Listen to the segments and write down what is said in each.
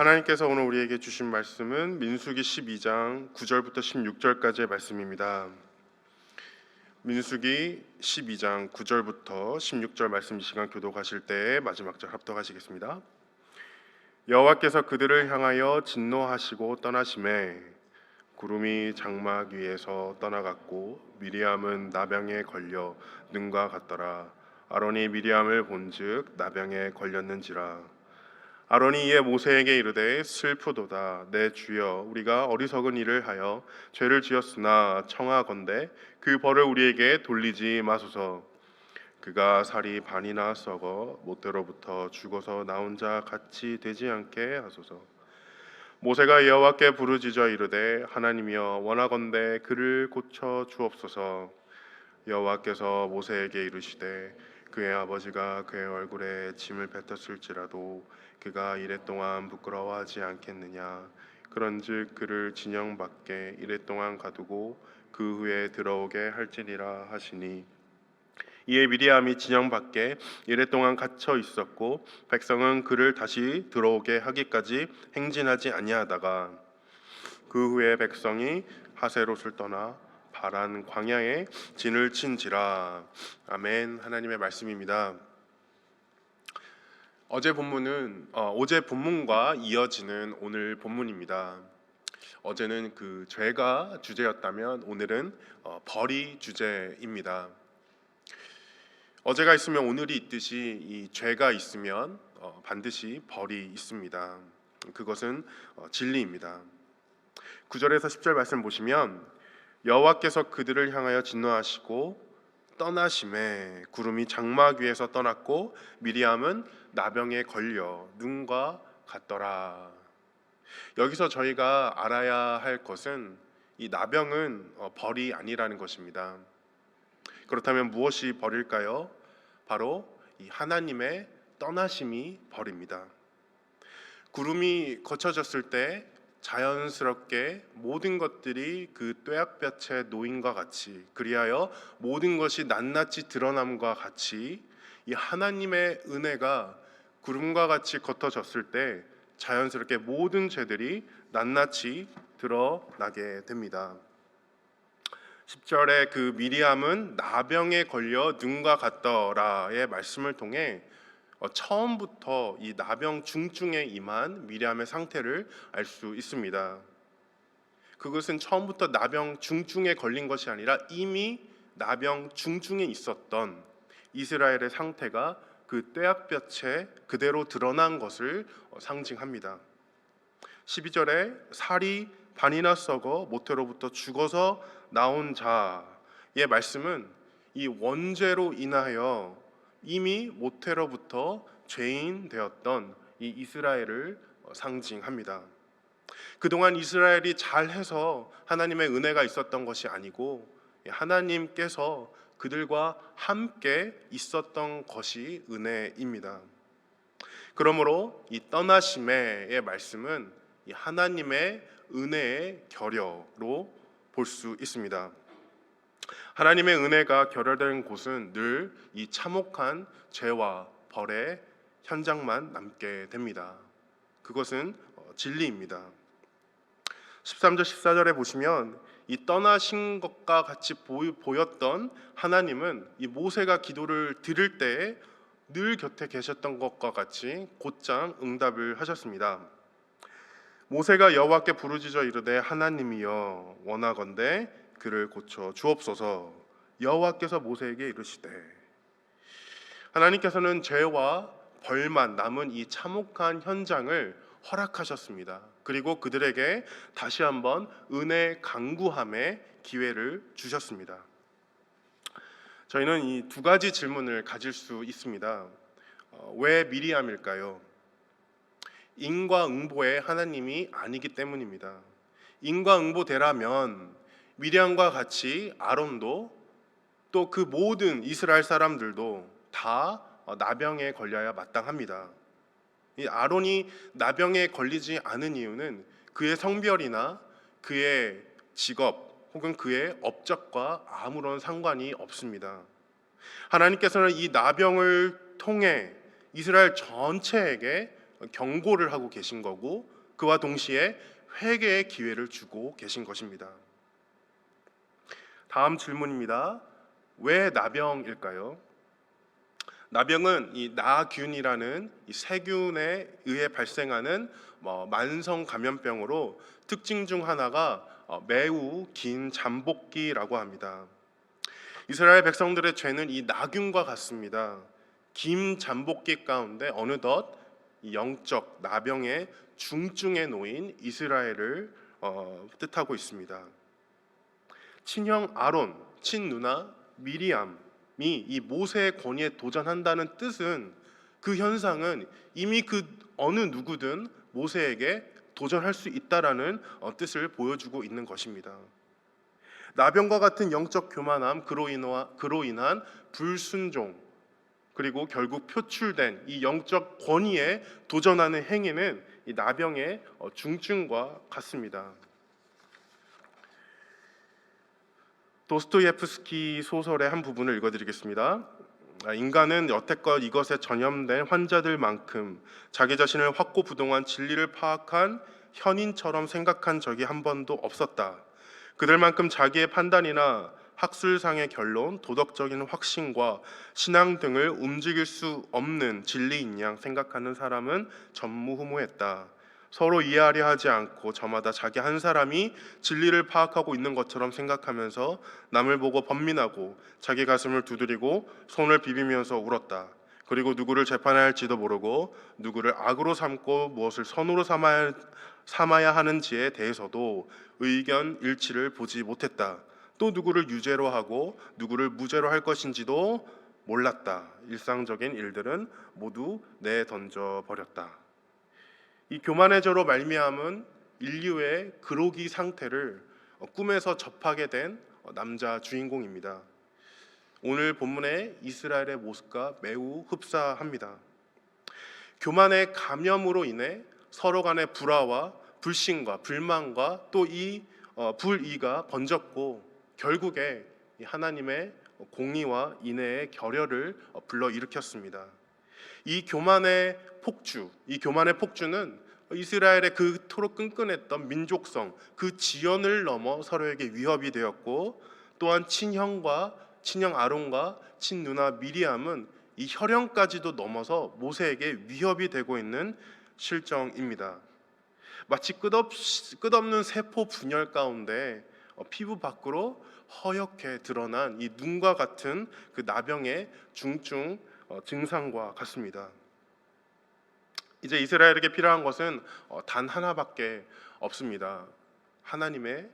하나님께서 오늘 우리에게 주신 말씀은 민수기 12장 9절부터 16절까지의 말씀입니다. 민수기 12장 9절부터 16절 말씀, 이 시간 교독하실 때에 마지막 절 합독하시겠습니다. 여호와께서 그들을 향하여 진노하시고 떠나심에 구름이 장막 위에서 떠나갔고 미리암은 나병에 걸려 능과 같더라. 아론이 미리암을 본즉 나병에 걸렸는지라. 아론이 이에 모세에게 이르되 슬프도다. 내 주여, 우리가 어리석은 일을 하여 죄를 지었으나 청하건대 그 벌을 우리에게 돌리지 마소서. 그가 살이 반이나 썩어 못대로부터 죽어서 나온 자 같이 되지 않게 하소서. 모세가 여호와께 부르짖어 이르되 하나님이여, 원하건대 그를 고쳐 주옵소서. 여호와께서 모세에게 이르시되 그의 아버지가 그의 얼굴에 침을 뱉었을지라도 그가 이랫동안 부끄러워하지 않겠느냐. 그런즉 그를 진영 밖에 이랫동안 가두고 그 후에 들어오게 할지니라 하시니, 이에 미리암이 진영 밖에 이랫동안 갇혀 있었고 백성은 그를 다시 들어오게 하기까지 행진하지 아니하다가 그 후에 백성이 하세롯을 떠나 바란 광야에 진을 친지라. 아멘. 하나님의 말씀입니다. 어제 본문과 이어지는 오늘 본문입니다. 어제는 그 죄가 주제였다면 오늘은 벌이 주제입니다. 어제가 있으면 오늘이 있듯이 이 죄가 있으면 반드시 벌이 있습니다. 그것은 진리입니다. 9절에서 10절 말씀 보시면 여호와께서 그들을 향하여 진노하시고 떠나심에 구름이 장막 위에서 떠났고 미리암은 나병에 걸려 눈과 같더라. 여기서 저희가 알아야 할 것은 이 나병은 벌이 아니라는 것입니다. 그렇다면 무엇이 벌일까요? 바로 이 하나님의 떠나심이 벌입니다. 구름이 거쳐졌을 때 자연스럽게 모든 것들이 그 뙤약볕에 놓임과 같이, 그리하여 모든 것이 낱낱이 드러남과 같이 이 하나님의 은혜가 구름과 같이 겉어졌을 때 자연스럽게 모든 죄들이 낱낱이 드러나게 됩니다. 10절에 그 미리암은 나병에 걸려 눈과 같더라의 말씀을 통해 처음부터 이 나병 중증에 임한 미리암의 상태를 알 수 있습니다. 그것은 처음부터 나병 중증에 걸린 것이 아니라 이미 나병 중증에 있었던 이스라엘의 상태가 그 뙤약볕에 그대로 드러난 것을 상징합니다. 12절에 살이 반이나 썩어 모태로부터 죽어서 나온 자의 말씀은 이 원죄로 인하여 이미 모태로부터 죄인 되었던 이 이스라엘을 상징합니다. 그동안 이스라엘이 잘해서 하나님의 은혜가 있었던 것이 아니고 하나님께서 그들과 함께 있었던 것이 은혜입니다. 그러므로 이 떠나심의 말씀은 이 하나님의 은혜의 결여로 볼 수 있습니다. 하나님의 은혜가 결여된 곳은 늘 이 참혹한 죄와 벌의 현장만 남게 됩니다. 그것은 진리입니다. 13절 14절에 보시면 이 떠나신 것과 같이 보였던 하나님은 이 모세가 기도를 드릴 때에 늘 곁에 계셨던 것과 같이 곧장 응답을 하셨습니다. 모세가 여호와께 부르짖어 이르되 하나님이여, 원하건대 그를 고쳐 주옵소서. 여호와께서 모세에게 이르시되, 하나님께서는 죄와 벌만 남은 이 참혹한 현장을 허락하셨습니다. 그리고 그들에게 다시 한번 은혜 강구함의 기회를 주셨습니다. 저희는 이 두 가지 질문을 가질 수 있습니다. 왜 미리암일까요? 인과응보의 하나님이 아니기 때문입니다. 인과응보대라면 미리암과 같이 아론도 또 그 모든 이스라엘 사람들도 다 나병에 걸려야 마땅합니다. 이 아론이 나병에 걸리지 않은 이유는 그의 성별이나 그의 직업 혹은 그의 업적과 아무런 상관이 없습니다. 하나님께서는 이 나병을 통해 이스라엘 전체에게 경고를 하고 계신 거고, 그와 동시에 회개의 기회를 주고 계신 것입니다. 다음 질문입니다. 왜 나병일까요? 나병은 이 나균이라는 이 세균에 의해 발생하는 만성 감염병으로 특징 중 하나가 매우 긴 잠복기라고 합니다. 이스라엘 백성들의 죄는 이 나균과 같습니다. 긴 잠복기 가운데 어느덧 이 영적 나병의 중증에 놓인 이스라엘을 뜻하고 있습니다. 친형 아론, 친누나 미리암이 이 모세의 권위에 도전한다는 뜻은, 그 현상은 이미 그 어느 누구든 모세에게 도전할 수 있다라는 뜻을 보여주고 있는 것입니다. 나병과 같은 영적 교만함, 그로 인한 불순종, 그리고 결국 표출된 이 영적 권위에 도전하는 행위는 이 나병의 중증과 같습니다. 도스토예프스키 소설의 한 부분을 읽어드리겠습니다. 인간은 여태껏 이것에 전염된 환자들만큼 자기 자신을 확고부동한 진리를 파악한 현인처럼 생각한 적이 한 번도 없었다. 그들만큼 자기의 판단이나 학술상의 결론, 도덕적인 확신과 신앙 등을 움직일 수 없는 진리인 양 생각하는 사람은 전무후무했다. 서로 이해하려 하지 않고 저마다 자기 한 사람이 진리를 파악하고 있는 것처럼 생각하면서 남을 보고 번민하고 자기 가슴을 두드리고 손을 비비면서 울었다. 그리고 누구를 재판해야 할지도 모르고 누구를 악으로 삼고 무엇을 선으로 삼아야 하는지에 대해서도 의견 일치를 보지 못했다. 또 누구를 유죄로 하고 누구를 무죄로 할 것인지도 몰랐다. 일상적인 일들은 모두 내던져 버렸다. 이 교만의 죄로 말미암은 인류의 그로기 상태를 꿈에서 접하게 된 남자 주인공입니다. 오늘 본문의 이스라엘의 모습과 매우 흡사합니다. 교만의 감염으로 인해 서로 간의 불화와 불신과 불만과 또 이 불의가 번졌고, 결국에 하나님의 공의와 인애의 결혈을 불러일으켰습니다. 이 교만의 폭주는 이스라엘의 그토록 끈끈했던 민족성, 그 지연을 넘어 서로에게 위협이 되었고, 또한 친형 아론과 친누나 미리암은 이 혈연까지도 넘어서 모세에게 위협이 되고 있는 실정입니다. 마치 끝없는 세포 분열 가운데 피부 밖으로 허옇게 드러난 이 눈과 같은 그 나병의 중증 증상과 같습니다. 이제 이스라엘에게 필요한 것은 단 하나밖에 없습니다. 하나님의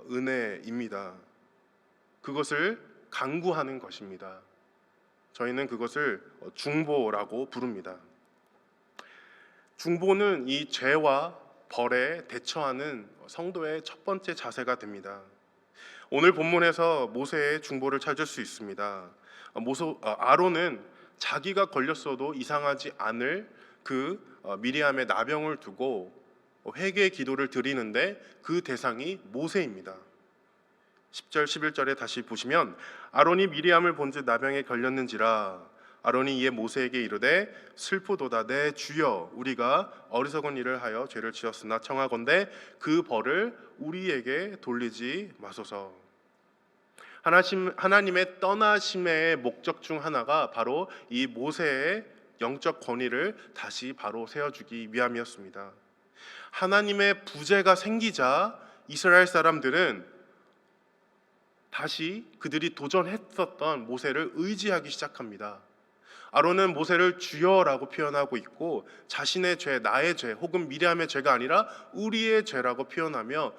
은혜입니다. 그것을 간구하는 것입니다. 저희는 그것을 중보라고 부릅니다. 중보는 이 죄와 벌에 대처하는 성도의 첫 번째 자세가 됩니다. 오늘 본문에서 모세의 중보를 찾을 수 있습니다. 아론은 자기가 걸렸어도 이상하지 않을 그 미리암의 나병을 두고 회개의 기도를 드리는데 그 대상이 모세입니다. 10절 11절에 다시 보시면, 아론이 미리암을 본즉 나병에 걸렸는지라. 아론이 이에 모세에게 이르되 슬프도다 내 주여, 우리가 어리석은 일을 하여 죄를 지었으나 청하건대 그 벌을 우리에게 돌리지 마소서. 하나님의 떠나심의 목적 중 하나가 바로 이 모세의 영적 권위를 다시 바로 세워주기 위함이었습니다. 하나님의 부재가 생기자 이스라엘 사람들은 다시 그들이 도전했었던 모세를 의지하기 시작합니다. 아론은 모세를 주여라고 표현하고 있고, 자신의 죄, 나의 죄 혹은 미리암의 죄가 아니라 우리의 죄라고 표현하며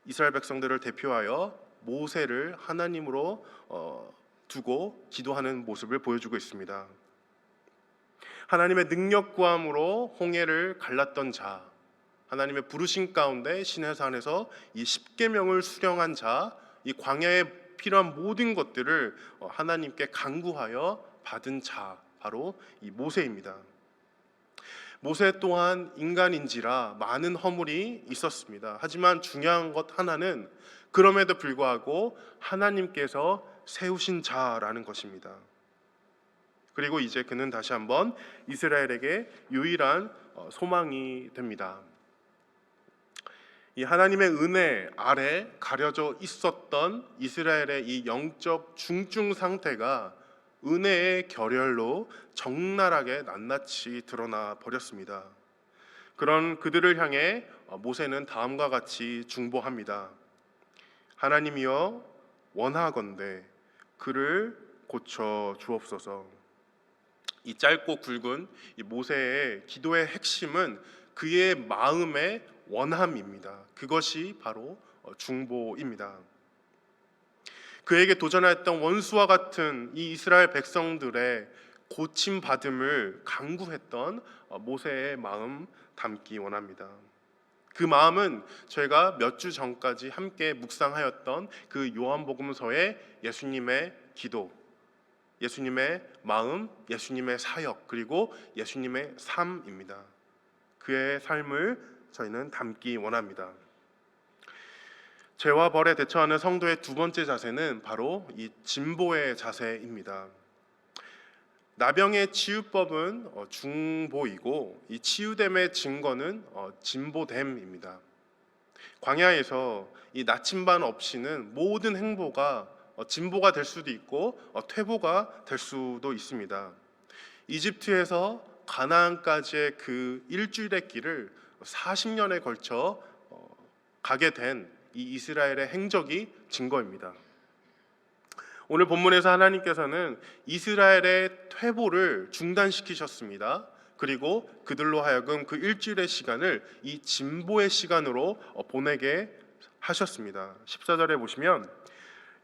이스라엘 백성들을 대표하여 모세를 하나님으로 두고 기도하는 모습을 보여주고 있습니다. 하나님의 능력 구함으로 홍해를 갈랐던 자, 하나님의 부르심 가운데 시내산에서 이 십계명을 수령한 자, 이 광야에 필요한 모든 것들을 하나님께 간구하여 받은 자, 바로 이 모세입니다. 모세 또한 인간인지라 많은 허물이 있었습니다. 하지만 중요한 것 하나는 그럼에도 불구하고 하나님께서 세우신 자라는 것입니다. 그리고 이제 그는 다시 한번 이스라엘에게 유일한 소망이 됩니다. 이 하나님의 은혜 아래 가려져 있었던 이스라엘의 이 영적 중증 상태가 은혜의 결혈로 적나라하게 낱낱이 드러나 버렸습니다. 그런 그들을 향해 모세는 다음과 같이 중보합니다. 하나님이여 원하건대 그를 고쳐 주옵소서. 이 짧고 굵은 이 모세의 기도의 핵심은 그의 마음의 원함입니다. 그것이 바로 중보입니다. 그에게 도전하였던 원수와 같은 이 이스라엘 백성들의 고침 받음을 간구했던 모세의 마음 담기 원합니다. 그 마음은 저희가 몇 주 전까지 함께 묵상하였던 그 요한복음서의 예수님의 기도, 예수님의 마음, 예수님의 사역, 그리고 예수님의 삶입니다. 그의 삶을 저희는 담기 원합니다. 죄와 벌에 대처하는 성도의 두 번째 자세는 바로 이 진보의 자세입니다. 나병의 치유법은 중보이고 이 치유됨의 증거는 진보됨입니다. 광야에서 이 나침반 없이는 모든 행보가 진보가 될 수도 있고 퇴보가 될 수도 있습니다. 이집트에서 가나안까지의 그 일주일의 길을 40년에 걸쳐 가게 된 이 이스라엘의 행적이 증거입니다. 오늘 본문에서 하나님께서는 이스라엘의 퇴보를 중단시키셨습니다. 그리고 그들로 하여금 그 일주일의 시간을 이 진보의 시간으로 보내게 하셨습니다. 14절에 보시면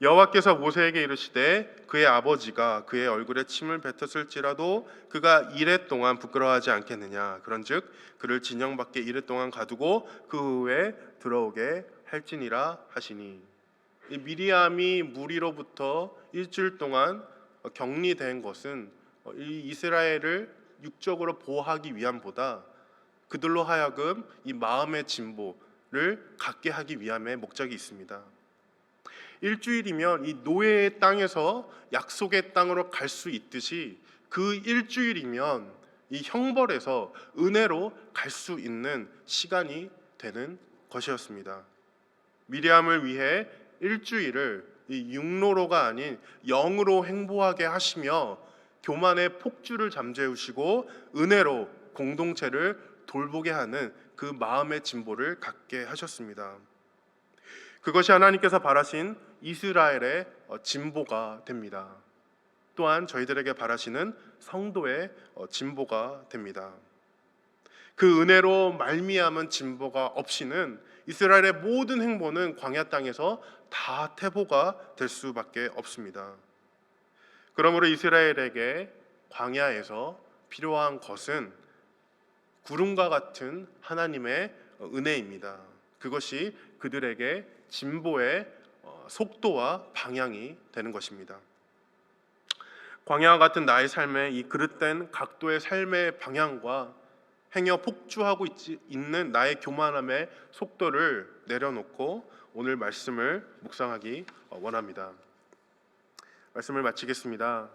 여호와께서 모세에게 이르시되 그의 아버지가 그의 얼굴에 침을 뱉었을지라도 그가 이레 동안 부끄러워하지 않겠느냐. 그런즉 그를 진영 밖에 이레 동안 가두고 그 후에 들어오게 할지니라 하시니. 이 미리암이 무리로부터 일주일 동안 격리된 것은 이 이스라엘을 육적으로 보호하기 위함보다 그들로 하여금 이 마음의 진보를 갖게 하기 위함의 목적이 있습니다. 일주일이면 이 노예의 땅에서 약속의 땅으로 갈 수 있듯이 그 일주일이면 이 형벌에서 은혜로 갈 수 있는 시간이 되는 것이었습니다. 미리암을 위해 일주일을 이 육로로가 아닌 영으로 행보하게 하시며 교만의 폭주를 잠재우시고 은혜로 공동체를 돌보게 하는 그 마음의 진보를 갖게 하셨습니다. 그것이 하나님께서 바라신 이스라엘의 진보가 됩니다. 또한 저희들에게 바라시는 성도의 진보가 됩니다. 그 은혜로 말미암은 진보가 없이는 이스라엘의 모든 행보는 광야 땅에서 다 퇴보가 될 수밖에 없습니다. 그러므로 이스라엘에게 광야에서 필요한 것은 구름과 같은 하나님의 은혜입니다. 그것이 그들에게 진보의 속도와 방향이 되는 것입니다. 광야와 같은 나의 삶의 이 그릇된 각도의 삶의 방향과 행여 폭주하고 있는 나의 교만함의 속도를 내려놓고 오늘 말씀을 묵상하기 원합니다. 말씀을 마치겠습니다.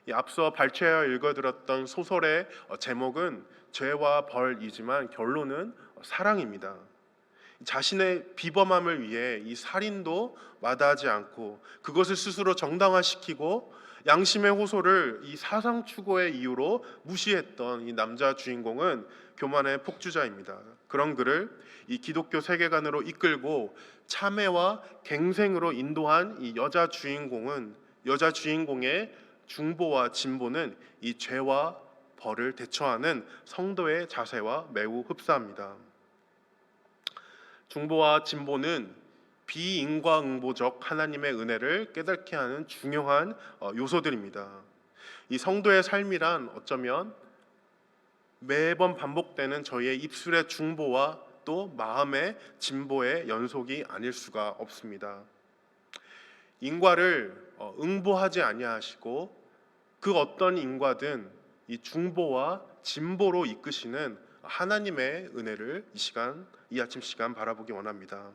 이 앞서 발췌하여 읽어드렸던 소설의 제목은 죄와 벌이지만 결론은 사랑입니다. 자신의 비범함을 위해 이 살인도 마다하지 않고 그것을 스스로 정당화시키고 양심의 호소를 이 사상 추구의 이유로 무시했던 이 남자 주인공은 교만의 폭주자입니다. 그런 그를 이 기독교 세계관으로 이끌고 참회와 갱생으로 인도한 이 여자 주인공의 중보와 진보는 이 죄와 벌을 대처하는 성도의 자세와 매우 흡사합니다. 중보와 진보는 비인과응보적 하나님의 은혜를 깨닫게 하는 중요한 요소들입니다. 이 성도의 삶이란 어쩌면 매번 반복되는 저희의 입술의 중보와 또 마음의 진보의 연속이 아닐 수가 없습니다. 인과를 응보하지 아니하시고 그 어떤 인과든 이 중보와 진보로 이끄시는 하나님의 은혜를 이 아침 시간 바라보기 원합니다.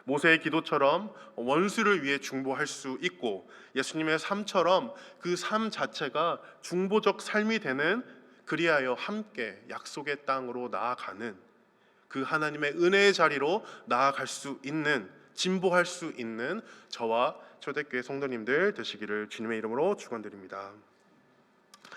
모세의 기도처럼 원수를 위해 중보할 수 있고 예수님의 삶처럼 그 삶 자체가 중보적 삶이 되는 그리하여 함께 약속의 땅으로 나아가는 그 하나님의 은혜의 자리로 나아갈 수 있는, 진보할 수 있는 저와 초대교회 성도님들 되시기를 주님의 이름으로 축원드립니다.